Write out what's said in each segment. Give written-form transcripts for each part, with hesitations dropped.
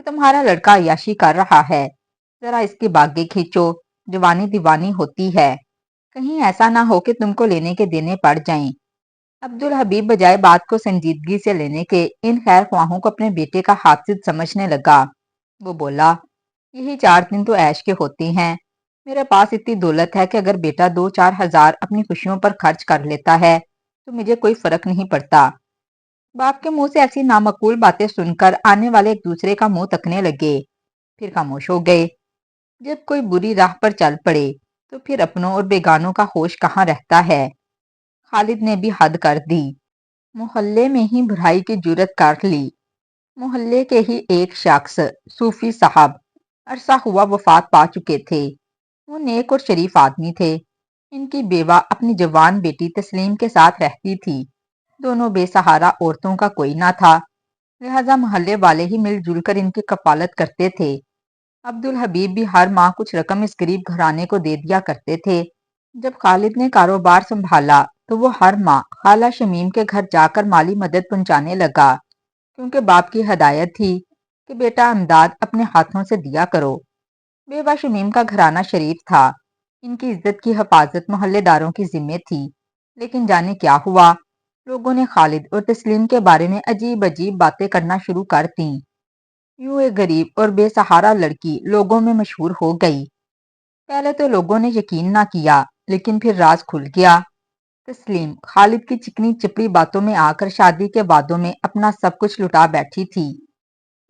کہ تمہارا لڑکا عیاشی کر رہا ہے، ذرا اس کی باگیں کھینچو، جوانی دیوانی ہوتی ہے، کہیں ایسا نہ ہو کہ تم کو لینے کے دینے پڑ جائیں۔ عبدالحبیب بجائے بات کو سنجیدگی سے لینے کے ان خیر خواہوں کو اپنے بیٹے کا حادث سمجھنے لگا۔ وہ بولا، یہی 4 دن تو عیش کے ہوتے ہیں، میرے پاس اتنی دولت ہے کہ اگر بیٹا 2-4 ہزار اپنی خوشیوں پر خرچ کر لیتا ہے تو مجھے کوئی فرق نہیں پڑتا۔ باپ کے منہ سے ایسی نامعقول باتیں سن کر آنے والے ایک دوسرے کا منہ تکنے لگے، پھر خاموش ہو گئے۔ جب کوئی بری راہ پر چل پڑے تو پھر اپنوں اور بیگانوں کا ہوش کہاں رہتا ہے۔ خالد نے بھی حد کر دی، محلے میں ہی برائی کی جرت کر لی۔ محلے کے ہی ایک شخص صوفی صاحب عرصہ ہوا وفات پا چکے تھے۔ وہ نیک اور شریف آدمی تھے۔ ان کی بیوہ اپنی جوان بیٹی تسلیم کے ساتھ رہتی تھی۔ دونوں بے سہارا عورتوں کا کوئی نہ تھا، لہذا محلے والے ہی مل جل کر ان کی کفالت کرتے تھے۔ عبدالحبیب بھی ہر ماہ کچھ رقم اس غریب گھرانے کو دے دیا کرتے تھے۔ جب خالد نے کاروبار سنبھالا تو وہ ہر ماہ خالہ شمیم کے گھر جا کر مالی مدد پہنچانے لگا، کیونکہ باپ کی ہدایت تھی کہ بیٹا امداد اپنے ہاتھوں سے دیا کرو۔ بیوہ شمیم کا گھرانہ شریف تھا، ان کی عزت کی حفاظت محلے داروں کی ذمہ تھی، لیکن جانے کیا ہوا، لوگوں نے خالد اور تسلیم کے بارے میں عجیب عجیب باتیں کرنا شروع کر دیں۔ یوں ایک غریب اور بے سہارا لڑکی لوگوں میں مشہور ہو گئی۔ پہلے تو لوگوں نے یقین نہ کیا، لیکن پھر راز کھل گیا۔ تسلیم خالد کی چکنی چپڑی باتوں میں آ کر شادی کے وعدوں میں اپنا سب کچھ لٹا بیٹھی تھی،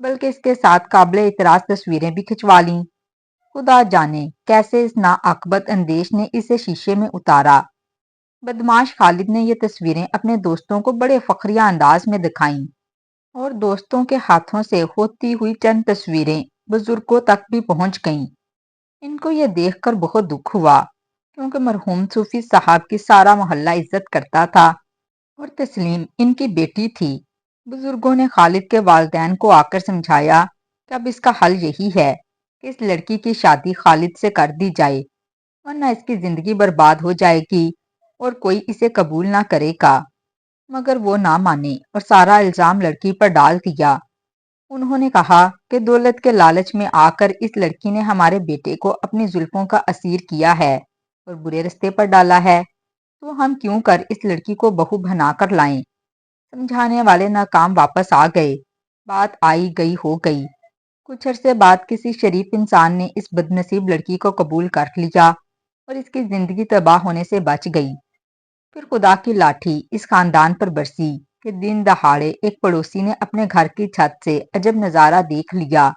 بلکہ اس کے ساتھ قابل اعتراض تصویریں بھی کھنچوا لیں۔ خدا جانے کیسے اس ناعاقبت اندیش نے اسے شیشے میں اتارا۔ بدماش خالد نے یہ تصویریں اپنے دوستوں کو بڑے فخریہ انداز میں دکھائیں، اور دوستوں کے ہاتھوں سے ہوتی ہوئی چند تصویریں بزرگوں تک بھی پہنچ گئیں۔ ان کو یہ دیکھ کر بہت دکھ ہوا، کیونکہ مرحوم صوفی صاحب کی سارا محلہ عزت کرتا تھا اور تسلیم ان کی بیٹی تھی۔ بزرگوں نے خالد کے والدین کو آ کر سمجھایا کہ اب اس کا حل یہی ہے کہ اس لڑکی کی شادی خالد سے کر دی جائے، ورنہ اس کی زندگی برباد ہو جائے گی اور کوئی اسے قبول نہ کرے گا۔ مگر وہ نہ مانے اور سارا الزام لڑکی پر ڈال دیا۔ انہوں نے کہا کہ دولت کے لالچ میں آ کر اس لڑکی نے ہمارے بیٹے کو اپنی زلفوں کا اسیر کیا ہے اور برے رستے پر ڈالا ہے، تو ہم کیوں کر اس لڑکی کو بہو بنا کر لائیں۔ سمجھانے والے ناکام واپس آ گئے، بات آئی گئی ہو گئی۔ کچھ عرصے بعد کسی شریف انسان نے اس بدنصیب لڑکی کو قبول کر لیا اور اس کی زندگی تباہ ہونے سے بچ گئی۔ پھر خدا کی لاٹھی اس خاندان پر برسی کہ دن دہاڑے ایک پڑوسی نے اپنے گھر کی چھت سے عجب نظارہ دیکھ لیا۔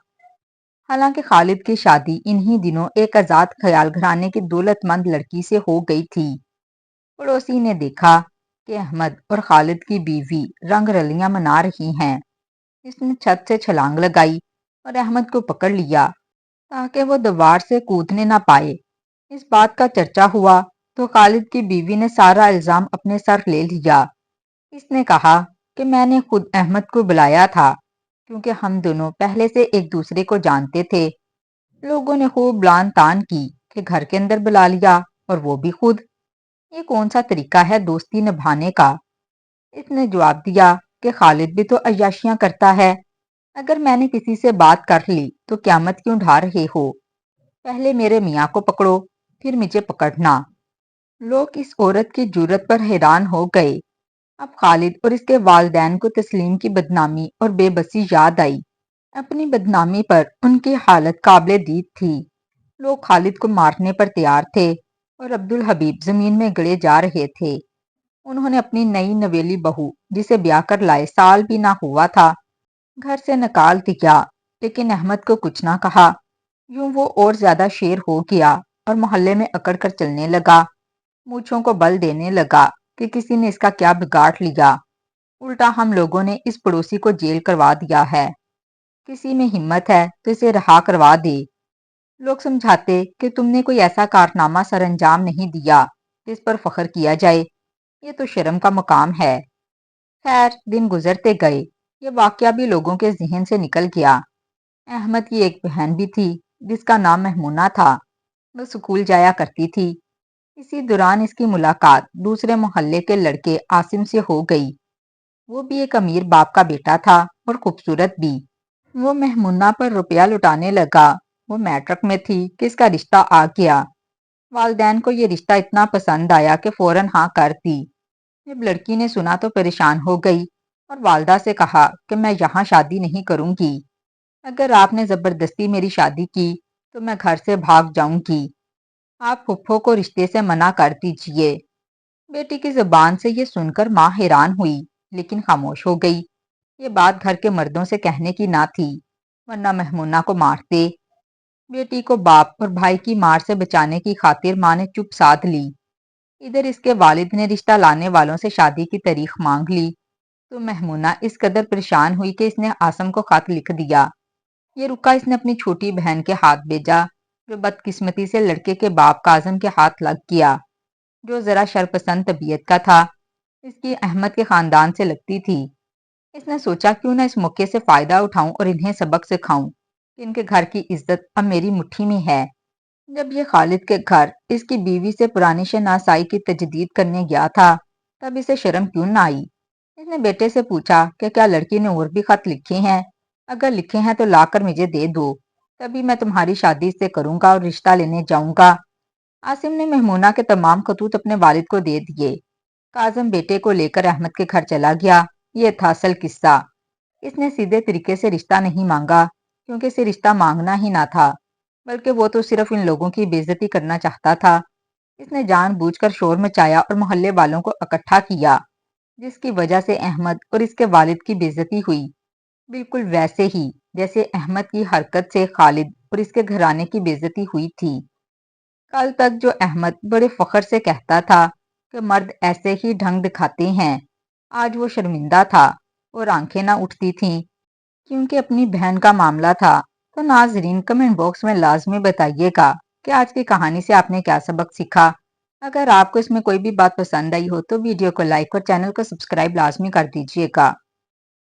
حالانکہ خالد کی شادی انہی دنوں ایک آزاد خیال گھرانے کی دولت مند لڑکی سے ہو گئی تھی۔ پڑوسی نے دیکھا کہ احمد اور خالد کی بیوی رنگ رلیاں منا رہی ہیں۔ اس نے چھت سے چھلانگ لگائی اور احمد کو پکڑ لیا تاکہ وہ دیوار سے کودنے نہ پائے۔ اس بات کا چرچا ہوا تو خالد کی بیوی نے سارا الزام اپنے سر لے لیا۔ اس نے کہا کہ میں نے خود احمد کو بلایا تھا، کیونکہ ہم دونوں پہلے سے ایک دوسرے کو جانتے تھے۔ لوگوں نے خوب لان تان کی کہ گھر کے اندر بلا لیا اور وہ بھی خود۔ یہ کون سا طریقہ ہے دوستی نبھانے کا؟ اس نے جواب دیا کہ خالد بھی تو عیاشیاں کرتا ہے۔ اگر میں نے کسی سے بات کر لی تو قیامت کیوں ڈھا رہے ہو؟ پہلے میرے میاں کو پکڑو، پھر مجھے پکڑنا۔ لوگ اس عورت کی جرت پر حیران ہو گئے۔ اب خالد اور اس کے والدین کو تسلیم کی بدنامی اور بے بسی یاد آئی۔ اپنی بدنامی پر ان کی حالت قابل دید تھی۔ لوگ خالد کو مارنے پر تیار تھے اور عبدالحبیب زمین میں گڑے جا رہے تھے۔ انہوں نے اپنی نئی نویلی بہو، جسے بیاہ کر لائے سال بھی نہ ہوا تھا، گھر سے نکال دیا، لیکن احمد کو کچھ نہ کہا۔ یوں وہ اور زیادہ شیر ہو گیا اور محلے میں اکڑ کر چلنے لگا، مونچھوں کو بل دینے لگا کہ کسی نے اس کا کیا بگاڑ لیا۔ الٹا ہم لوگوں نے اس پڑوسی کو جیل کروا دیا ہے، کسی میں ہمت ہے تو اسے رہا کروا دے۔ لوگ سمجھاتے کہ تم نے کوئی ایسا کارنامہ سر انجام نہیں دیا جس پر فخر کیا جائے، یہ تو شرم کا مقام ہے۔ خیر دن گزرتے گئے، یہ واقعہ بھی لوگوں کے ذہن سے نکل گیا۔ احمد کی ایک بہن بھی تھی جس کا نام محمونہ تھا، وہ سکول جایا کرتی تھی۔ اسی دوران اس کی ملاقات دوسرے محلے کے لڑکے عاصم سے ہو گئی۔ وہ بھی ایک امیر باپ کا بیٹا تھا اور خوبصورت بھی۔ وہ مہمونہ پر روپیہ لٹانے لگا۔ وہ میٹرک میں تھی کہ اس کا رشتہ آ گیا۔ والدین کو یہ رشتہ اتنا پسند آیا کہ فوراً ہاں کر دی۔ جب لڑکی نے سنا تو پریشان ہو گئی اور والدہ سے کہا کہ میں یہاں شادی نہیں کروں گی۔ اگر آپ نے زبردستی میری شادی کی تو میں گھر سے بھاگ جاؤں گی۔ آپ پھپھو کو رشتے سے منع کر دیجئے۔ بیٹی کی زبان سے یہ سن کر ماں حیران ہوئی لیکن خاموش ہو گئی۔ یہ بات گھر کے مردوں سے کہنے کی نہ تھی ورنہ مہمونہ کو مارتے۔ بیٹی کو باپ اور بھائی کی مار سے بچانے کی خاطر ماں نے چپ سادھ لی۔ ادھر اس کے والد نے رشتہ لانے والوں سے شادی کی تاریخ مانگ لی تو مہمونہ اس قدر پریشان ہوئی کہ اس نے عاصم کو خط لکھ دیا۔ یہ رکا اس نے اپنی چھوٹی بہن کے ہاتھ بھیجا جو بدقسمتی سے لڑکے کے باپ کاظم کے ہاتھ لگ گیا، جو ذرا شرپسند طبیعت کا تھا۔ اس کی احمد کے خاندان سے لگتی تھی۔ اس نے سوچا کیوں نہ اس موقع سے فائدہ اٹھاؤں اور انہیں سبق سکھاؤں کہ ان کے گھر کی عزت اب میری مٹھی میں ہے۔ جب یہ خالد کے گھر اس کی بیوی سے پرانی شناسائی کی تجدید کرنے گیا تھا تب اسے شرم کیوں نہ آئی۔ اس نے بیٹے سے پوچھا کہ کیا لڑکی نے اور بھی خط لکھے ہیں؟ اگر لکھے ہیں تو لا کر مجھے دے دو، تبھی میں تمہاری شادی سے کروں گا اور رشتہ لینے جاؤں گا۔ عاصم نے مہمونہ کے تمام خطوط اپنے والد کو دے دیے۔ کاظم بیٹے کو لے کر احمد کے گھر چلا گیا۔ یہ تھا اصل قصہ۔ اس نے سیدھے طریقے سے رشتہ نہیں مانگا کیونکہ اسے رشتہ مانگنا ہی نہ تھا، بلکہ وہ تو صرف ان لوگوں کی بے عزتی کرنا چاہتا تھا۔ اس نے جان بوجھ کر شور مچایا اور محلے والوں کو اکٹھا کیا، جس کی وجہ سے احمد اور اس کے والد کی بے عزتی ہوئی، بالکل ویسے ہی جیسے احمد کی حرکت سے خالد اور اس کے گھرانے کی بے عزتی ہوئی تھی۔ کل تک جو احمد بڑے فخر سے کہتا تھا کہ مرد ایسے ہی ڈھنگ دکھاتے ہیں، آج وہ شرمندہ تھا اور آنکھیں نہ اٹھتی تھیں کیونکہ اپنی بہن کا معاملہ تھا۔ تو ناظرین کمنٹ باکس میں لازمی بتائیے گا کہ آج کی کہانی سے آپ نے کیا سبق سیکھا۔ اگر آپ کو اس میں کوئی بھی بات پسند آئی ہو تو ویڈیو کو لائک اور چینل کو سبسکرائب لازمی کر دیجیے گا۔